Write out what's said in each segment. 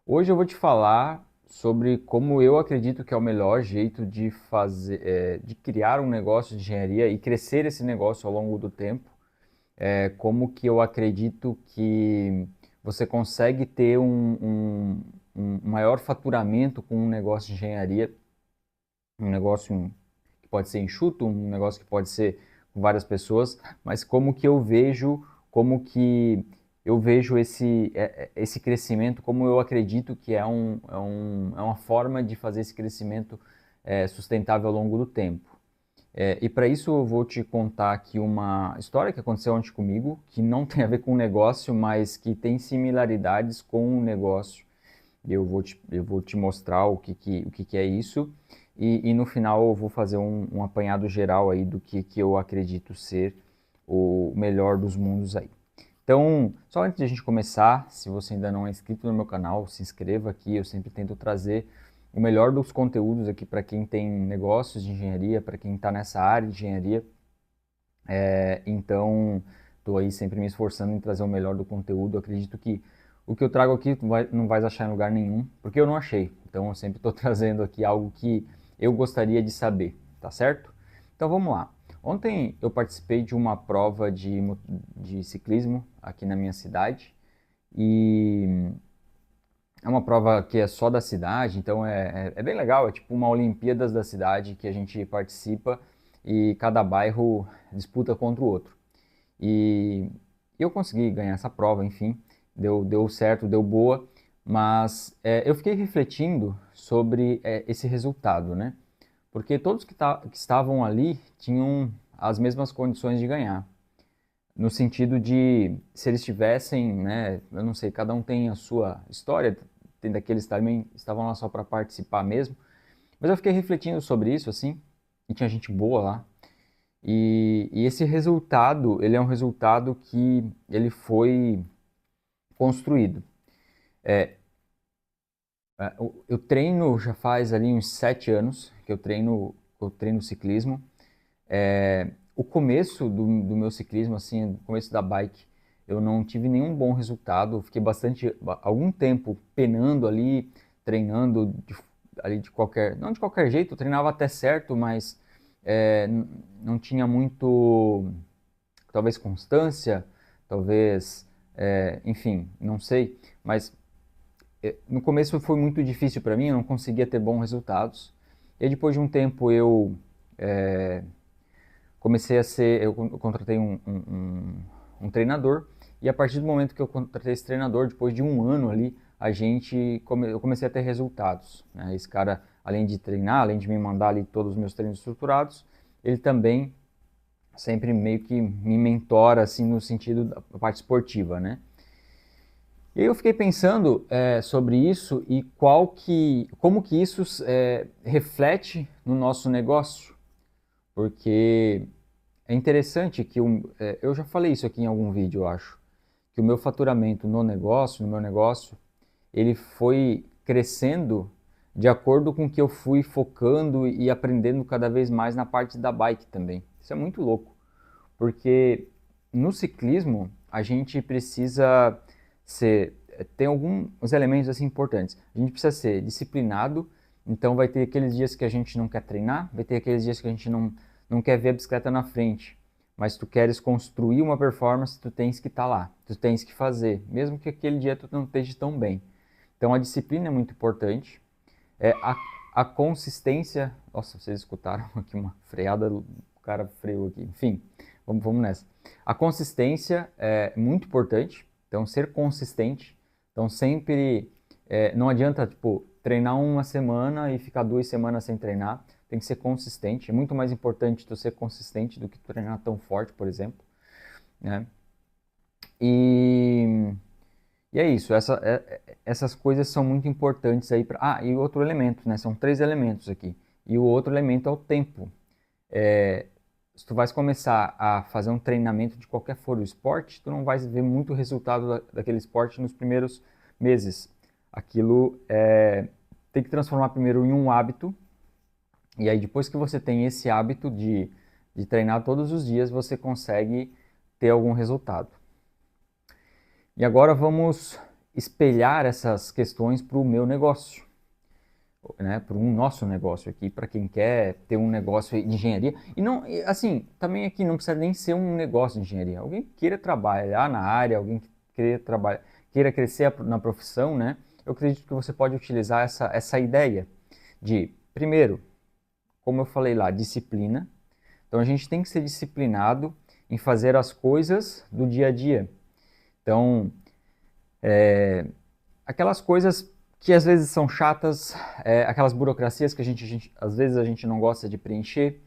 Hoje eu vou te falar sobre como eu acredito que é o melhor jeito de fazer, de criar um negócio de engenharia e crescer esse negócio ao longo do tempo. Como que eu acredito que você consegue ter um maior faturamento com um negócio de engenharia, um negócio que pode ser enxuto, um negócio que pode ser com várias pessoas, mas como que eu vejo esse crescimento, como eu acredito que é uma forma de fazer esse crescimento sustentável ao longo do tempo. E para isso eu vou te contar aqui uma história que aconteceu ontem comigo, que não tem a ver com o negócio, mas que tem similaridades com o negócio. Eu vou te mostrar o que que é isso. E no final eu vou fazer um apanhado geral aí do que eu acredito ser o melhor dos mundos aí. Então, só antes de a gente começar, se você ainda não é inscrito no meu canal, se inscreva aqui. Eu sempre tento trazer o melhor dos conteúdos aqui para quem tem negócios de engenharia, para quem está nessa área de engenharia. Então, estou aí sempre me esforçando em trazer o melhor do conteúdo. Eu acredito que o que eu trago aqui não vai achar em lugar nenhum, porque eu não achei. Então, eu sempre estou trazendo aqui algo que eu gostaria de saber, tá certo? Então, vamos lá. Ontem eu participei de uma prova de ciclismo aqui na minha cidade e é uma prova que é só da cidade, então é bem legal. É tipo uma Olimpíadas da cidade que a gente participa e cada bairro disputa contra o outro. E eu consegui ganhar essa prova, enfim, deu certo, deu boa, mas eu fiquei refletindo sobre esse resultado, né? Porque todos que estavam ali tinham as mesmas condições de ganhar. No sentido de, se eles tivessem, né, eu não sei, cada um tem a sua história, tem daqueles também estavam lá só para participar mesmo, mas eu fiquei refletindo sobre isso, assim, e tinha gente boa lá, e esse resultado, ele é um resultado que ele foi construído. Eu treino já faz ali uns 7 anos que eu treino ciclismo. O começo do meu ciclismo, assim, o começo da bike, eu não tive nenhum bom resultado. Eu fiquei algum tempo penando ali, treinando ali de qualquer, não de qualquer jeito, eu treinava até certo, mas não tinha muito, talvez constância, talvez, enfim, não sei, mas no começo foi muito difícil para mim, eu não conseguia ter bons resultados. E aí, depois de um tempo eu contratei um treinador, e a partir do momento que eu contratei esse treinador, depois de um ano ali, eu comecei a ter resultados, né? Esse cara, além de treinar, além de me mandar ali todos os meus treinos estruturados, ele também sempre meio que me mentora, assim, no sentido da parte esportiva, né? E aí eu fiquei pensando sobre isso e como que isso reflete no nosso negócio, porque é interessante que eu já falei isso aqui em algum vídeo, eu acho, que o meu faturamento no meu negócio, ele foi crescendo de acordo com que eu fui focando e aprendendo cada vez mais na parte da bike também. Isso é muito louco, porque no ciclismo a gente precisa tem alguns elementos assim importantes. A gente precisa ser disciplinado, então vai ter aqueles dias que a gente não quer treinar, vai ter aqueles dias que a gente não quer ver a bicicleta na frente, mas tu queres construir uma performance, tu tens que estar lá, tu tens que fazer, mesmo que aquele dia tu não esteja tão bem. Então a disciplina é muito importante. É, a, a consistência. Nossa, vocês escutaram aqui uma freada, o cara freou aqui. Enfim, vamos nessa. A consistência é muito importante, então ser consistente. Então sempre. Não adianta, tipo, treinar uma semana e ficar 2 semanas sem treinar. Tem que ser consistente. É muito mais importante tu ser consistente do que treinar tão forte, por exemplo, né? E e é isso, essas coisas são muito importantes aí para. Ah, e outro elemento, né? São três elementos aqui. E o outro elemento é o tempo. É, Se tu vais começar a fazer um treinamento de qualquer for o esporte, tu não vais ver muito resultado daquele esporte nos primeiros meses. Aquilo tem que transformar primeiro em um hábito, e aí depois que você tem esse hábito de treinar todos os dias, você consegue ter algum resultado. E agora vamos espelhar essas questões para o meu negócio, né, para um nosso negócio aqui, para quem quer ter um negócio de engenharia. E não, assim, também aqui não precisa nem ser um negócio de engenharia. Alguém que queira trabalhar na área, alguém que queira crescer na profissão, né? Eu acredito que você pode utilizar essa ideia de, primeiro, como eu falei lá, disciplina. Então a gente tem que ser disciplinado em fazer as coisas do dia a dia. Então, aquelas coisas que às vezes são chatas, aquelas burocracias que às vezes a gente não gosta de preencher,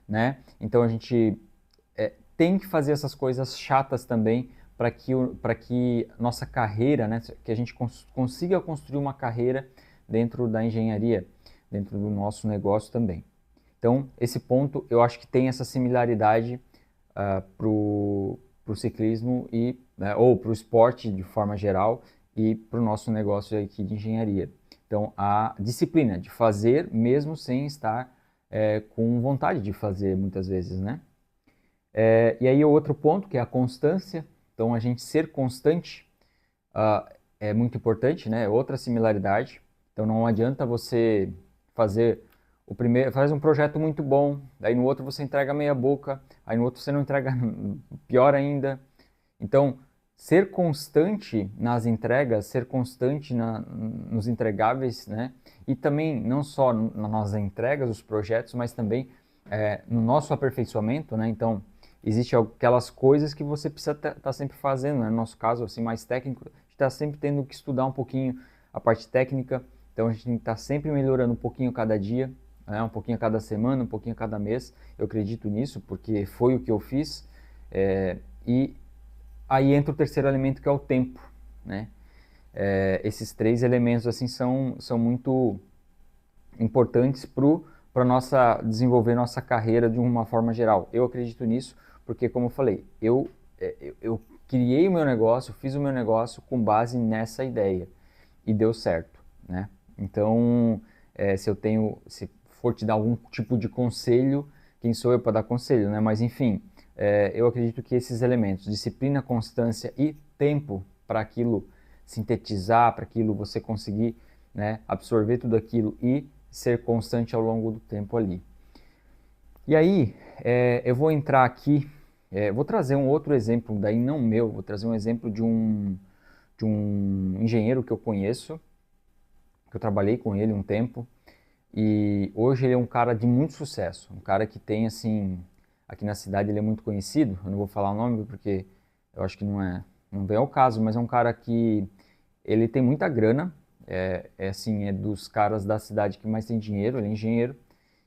né? Então a gente tem que fazer essas coisas chatas também para que nossa carreira, né, que a gente consiga construir uma carreira dentro da engenharia, dentro do nosso negócio também. Então, esse ponto eu acho que tem essa similaridade para o ciclismo né, ou para o esporte de forma geral e para o nosso negócio aqui de engenharia. Então, a disciplina de fazer mesmo sem estar com vontade de fazer muitas vezes, né? E aí o outro ponto, que é a constância. Então, a gente ser constante é muito importante, né? Outra similaridade. Então, não adianta você fazer faz um projeto muito bom, daí no outro você entrega meia boca, aí no outro você não entrega pior ainda. Então, ser constante nas entregas, ser constante nos entregáveis, né? E também não só nas entregas dos projetos, mas também no nosso aperfeiçoamento, né? Então, existem aquelas coisas que você precisa estar sempre fazendo, né? No nosso caso, assim, mais técnico, a gente está sempre tendo que estudar um pouquinho a parte técnica, então a gente tem que estar sempre melhorando um pouquinho cada dia, né? Um pouquinho a cada semana, um pouquinho a cada mês. Eu acredito nisso, porque foi o que eu fiz. E aí entra o terceiro elemento, que é o tempo, né? Esses três elementos assim são muito importantes para nossa desenvolver nossa carreira de uma forma geral. Eu acredito nisso porque, como eu falei, eu criei o meu negócio, fiz o meu negócio com base nessa ideia e deu certo, né? Então, se for te dar algum tipo de conselho, quem sou eu para dar conselho, né? Mas enfim, eu acredito que esses elementos, disciplina, constância e tempo para aquilo sintetizar, para aquilo você conseguir, né, absorver tudo aquilo e ser constante ao longo do tempo ali. E aí, eu vou entrar aqui, vou trazer um outro exemplo, daí não meu, vou trazer um exemplo de um engenheiro que eu conheço, que eu trabalhei com ele um tempo, e hoje ele é um cara de muito sucesso, um cara que tem, assim, aqui na cidade ele é muito conhecido, eu não vou falar o nome porque eu acho que não vem ao caso, mas é um cara que ele tem muita grana, assim, é dos caras da cidade que mais tem dinheiro, ele é engenheiro,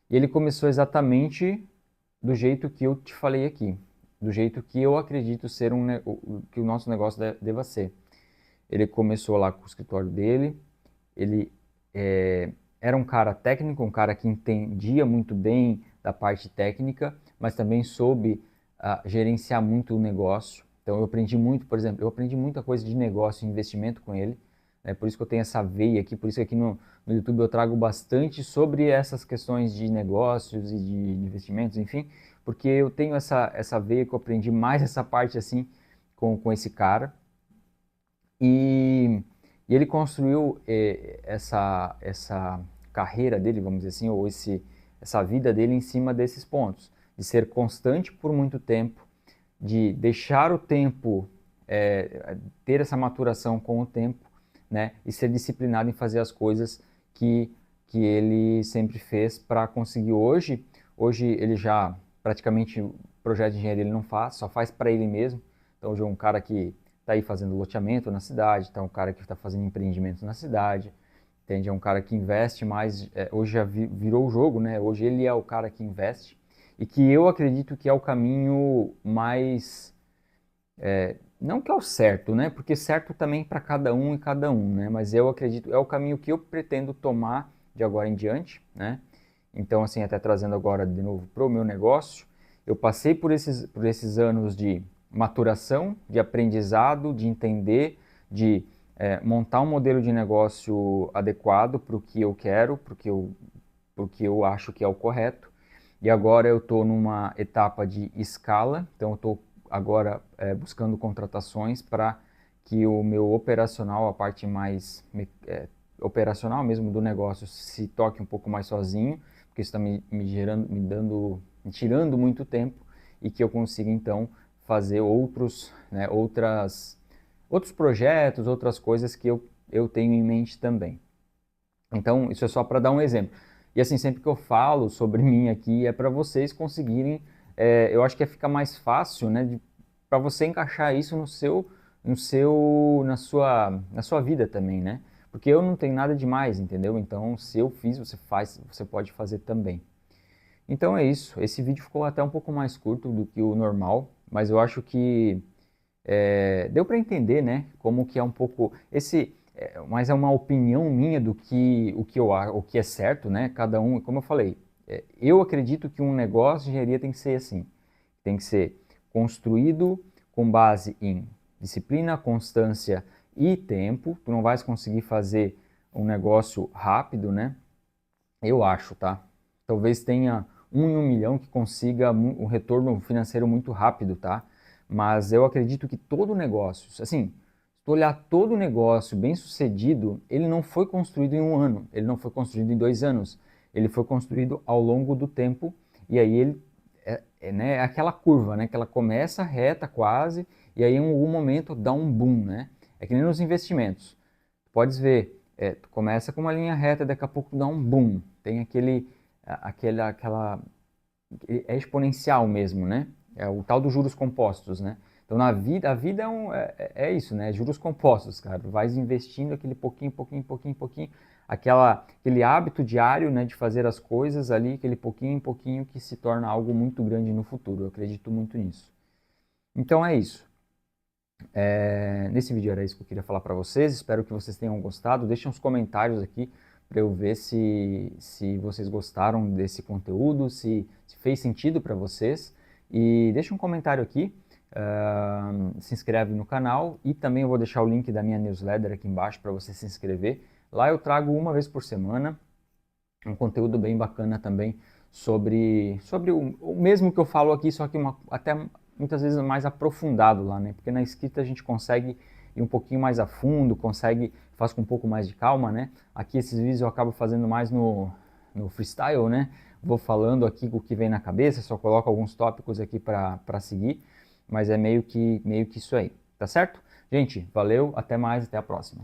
e ele começou exatamente do jeito que eu te falei aqui, do jeito que eu acredito ser que o nosso negócio deva ser. Ele começou lá com o escritório dele, ele era um cara técnico, um cara que entendia muito bem da parte técnica, mas também soube gerenciar muito o negócio. Então eu aprendi muito, por exemplo, eu aprendi muita coisa de negócio e investimento com ele, né? Por isso que eu tenho essa veia aqui, por isso que aqui no YouTube eu trago bastante sobre essas questões de negócios e de investimentos, enfim, porque eu tenho essa veia que eu aprendi mais essa parte assim com esse cara. E, e ele construiu essa carreira dele, vamos dizer assim, ou essa vida dele em cima desses pontos, de ser constante por muito tempo, de deixar o tempo, ter essa maturação com o tempo, né, e ser disciplinado em fazer as coisas que ele sempre fez para conseguir hoje. Hoje ele já praticamente o projeto de engenharia ele não faz, só faz para ele mesmo. Então hoje é um cara que está aí fazendo loteamento na cidade, está um cara que está fazendo empreendimentos na cidade, entende? É um cara que investe mais, hoje já virou o jogo, né? Hoje ele é o cara que investe e que eu acredito que é o caminho mais, não que é o certo, né? Porque certo também para cada um e cada um, né? Mas eu acredito, é o caminho que eu pretendo tomar de agora em diante, né? Então, assim, até trazendo agora de novo para o meu negócio, eu passei por esses anos de maturação, de aprendizado, de entender, de montar um modelo de negócio adequado para o que eu quero, para o que eu acho que é o correto. E agora eu estou numa etapa de escala, então eu estou agora buscando contratações para que o meu operacional, a parte mais operacional mesmo do negócio, se toque um pouco mais sozinho, porque isso está me tirando muito tempo, e que eu consiga então fazer outros projetos, outras coisas que eu tenho em mente também. Então, isso é só para dar um exemplo. E assim, sempre que eu falo sobre mim aqui, é para vocês conseguirem, eu acho que fica mais fácil, né, para você encaixar isso na sua vida também, né? Porque eu não tenho nada demais, entendeu? Então, se eu fiz, você faz, você pode fazer também. Então é isso. Esse vídeo ficou até um pouco mais curto do que o normal, mas eu acho que deu para entender, né? Como que é um pouco mas é uma opinião minha do que o que é certo, né? Cada um, como eu falei, eu acredito que um negócio de engenharia tem que ser assim, tem que ser construído com base em disciplina, constância e tempo. Tu não vais conseguir fazer um negócio rápido, né? Eu acho, tá? Talvez tenha um em um milhão que consiga um retorno financeiro muito rápido, tá? Mas eu acredito que todo negócio, assim, se tu olhar todo negócio bem sucedido, ele não foi construído em um ano, ele não foi construído em 2 anos, ele foi construído ao longo do tempo, e aí ele né, é aquela curva, né, que ela começa reta quase, e aí em algum momento dá um boom, né? É que nem nos investimentos. Podes ver, tu começa com uma linha reta, daqui a pouco dá um boom. Tem aquela, é exponencial mesmo, né? É o tal dos juros compostos, né? Então na vida, a vida é isso, né? Juros compostos, cara. Vais investindo aquele pouquinho, pouquinho, pouquinho, pouquinho, aquele hábito diário, né, de fazer as coisas ali, aquele pouquinho, pouquinho que se torna algo muito grande no futuro. Eu acredito muito nisso. Então é isso. Nesse vídeo era isso que eu queria falar para vocês. Espero que vocês tenham gostado. Deixem uns comentários aqui para eu ver se vocês gostaram desse conteúdo, se fez sentido para vocês. E deixa um comentário aqui, se inscreve no canal e também eu vou deixar o link da minha newsletter aqui embaixo para você se inscrever. Lá eu trago uma vez por semana um conteúdo bem bacana também sobre o mesmo que eu falo aqui, só que até muitas vezes mais aprofundado lá, né? Porque na escrita a gente consegue ir um pouquinho mais a fundo, faz com um pouco mais de calma, né? Aqui esses vídeos eu acabo fazendo mais no freestyle, né? Vou falando aqui o que vem na cabeça, só coloco alguns tópicos aqui para seguir, mas é meio que isso aí, tá certo? Gente, valeu, até mais, até a próxima.